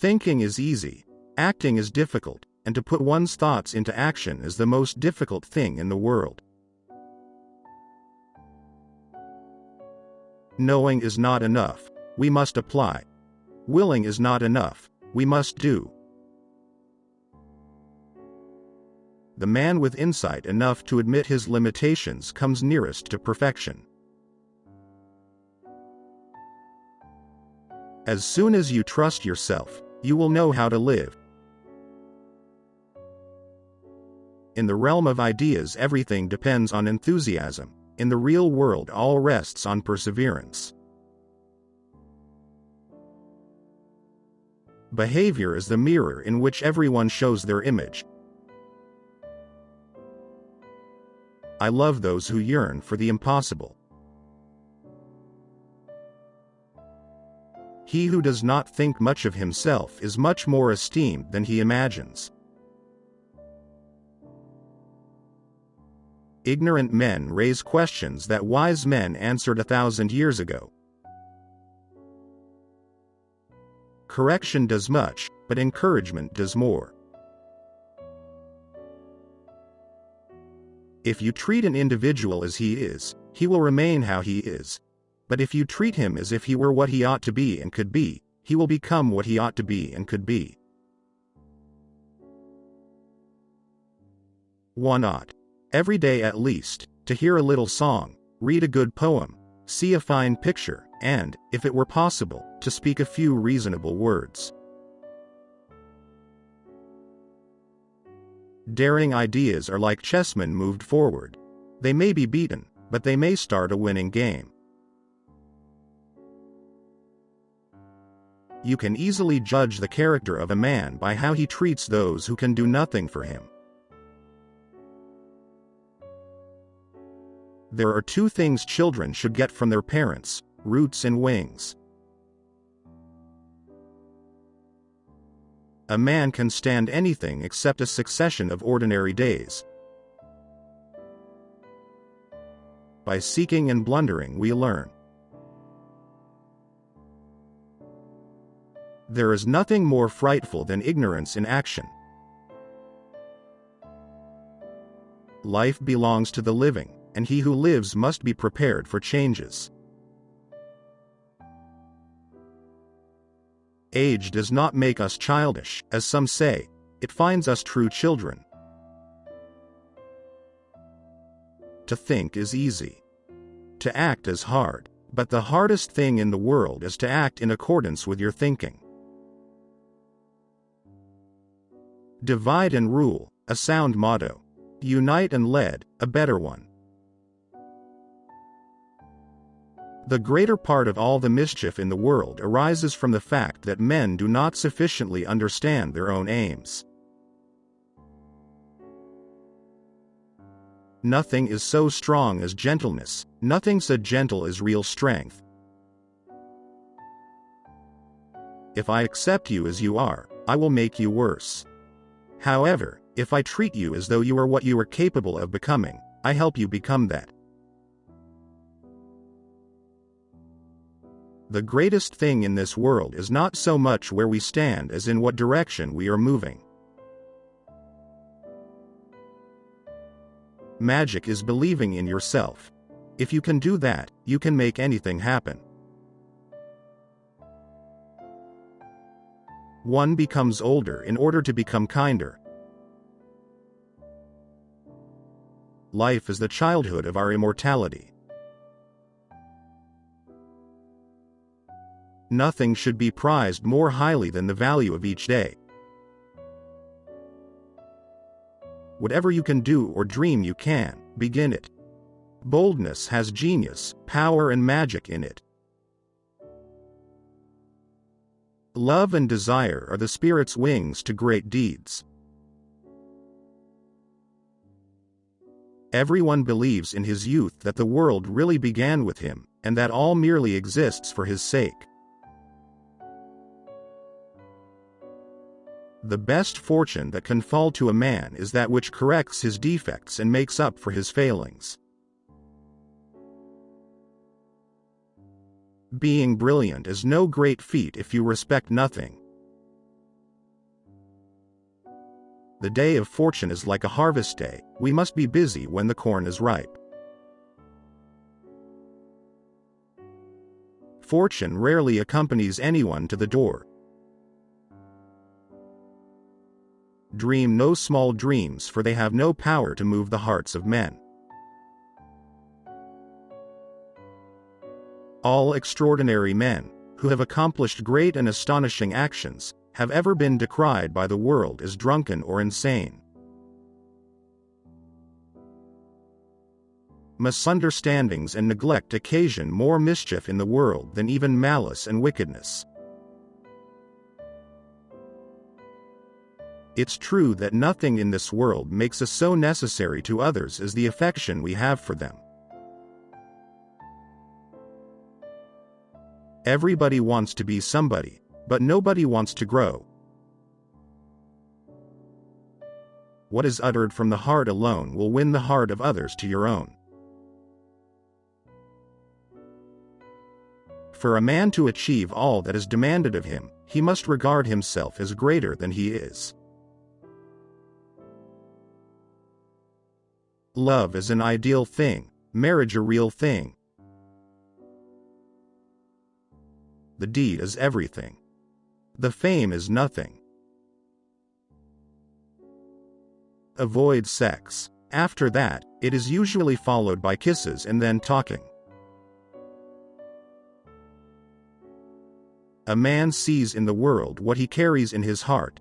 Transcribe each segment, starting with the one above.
Thinking is easy, acting is difficult, and to put one's thoughts into action is the most difficult thing in the world. Knowing is not enough, we must apply. Willing is not enough, we must do. The man with insight enough to admit his limitations comes nearest to perfection. As soon as you trust yourself, you will know how to live. In the realm of ideas, everything depends on enthusiasm. In the real world, all rests on perseverance. Behavior is the mirror in which everyone shows their image. I love those who yearn for the impossible. He who does not think much of himself is much more esteemed than he imagines. Ignorant men raise questions that wise men answered 1,000 years ago. Correction does much, but encouragement does more. If you treat an individual as he is, he will remain how he is. But if you treat him as if he were what he ought to be and could be, he will become what he ought to be and could be. One ought, every day at least, to hear a little song, read a good poem, see a fine picture, and, if it were possible, to speak a few reasonable words. Daring ideas are like chessmen moved forward. They may be beaten, but they may start a winning game. You can easily judge the character of a man by how he treats those who can do nothing for him. There are two things children should get from their parents: roots and wings. A man can stand anything except a succession of ordinary days. By seeking and blundering we learn. There is nothing more frightful than ignorance in action. Life belongs to the living, and he who lives must be prepared for changes. Age does not make us childish, as some say, it finds us true children. To think is easy. To act is hard, but the hardest thing in the world is to act in accordance with your thinking. Divide and rule, a sound motto. Unite and lead, a better one. The greater part of all the mischief in the world arises from the fact that men do not sufficiently understand their own aims. Nothing is so strong as gentleness, nothing so gentle as real strength. If I accept you as you are, I will make you worse. However, if I treat you as though you are what you are capable of becoming, I help you become that. The greatest thing in this world is not so much where we stand as in what direction we are moving. Magic is believing in yourself. If you can do that, you can make anything happen. One becomes older in order to become kinder. Life is the childhood of our immortality. Nothing should be prized more highly than the value of each day. Whatever you can do or dream you can, begin it. Boldness has genius, power and magic in it. Love and desire are the spirit's wings to great deeds. Everyone believes in his youth that the world really began with him, and that all merely exists for his sake. The best fortune that can fall to a man is that which corrects his defects and makes up for his failings. Being brilliant is no great feat if you respect nothing. The day of fortune is like a harvest day, we must be busy when the corn is ripe. Fortune rarely accompanies anyone to the door. Dream no small dreams, for they have no power to move the hearts of men. All extraordinary men, who have accomplished great and astonishing actions, have ever been decried by the world as drunken or insane. Misunderstandings and neglect occasion more mischief in the world than even malice and wickedness. It's true that nothing in this world makes us so necessary to others as the affection we have for them. Everybody wants to be somebody, but nobody wants to grow. What is uttered from the heart alone will win the heart of others to your own. For a man to achieve all that is demanded of him, he must regard himself as greater than he is. Love is an ideal thing, marriage a real thing. The deed is everything. The fame is nothing. Avoid sex. After that, it is usually followed by kisses and then talking. A man sees in the world what he carries in his heart.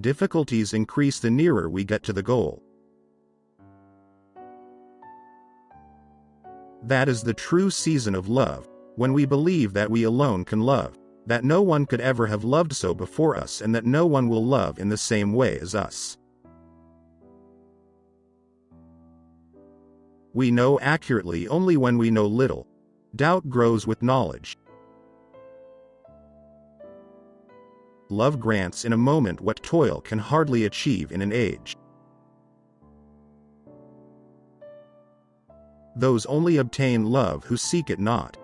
Difficulties increase the nearer we get to the goal. That is the true season of love, when we believe that we alone can love, that no one could ever have loved so before us, and that no one will love in the same way as us. We know accurately only when we know little. Doubt grows with knowledge. Love grants in a moment what toil can hardly achieve in an age. Those only obtain love who seek it not.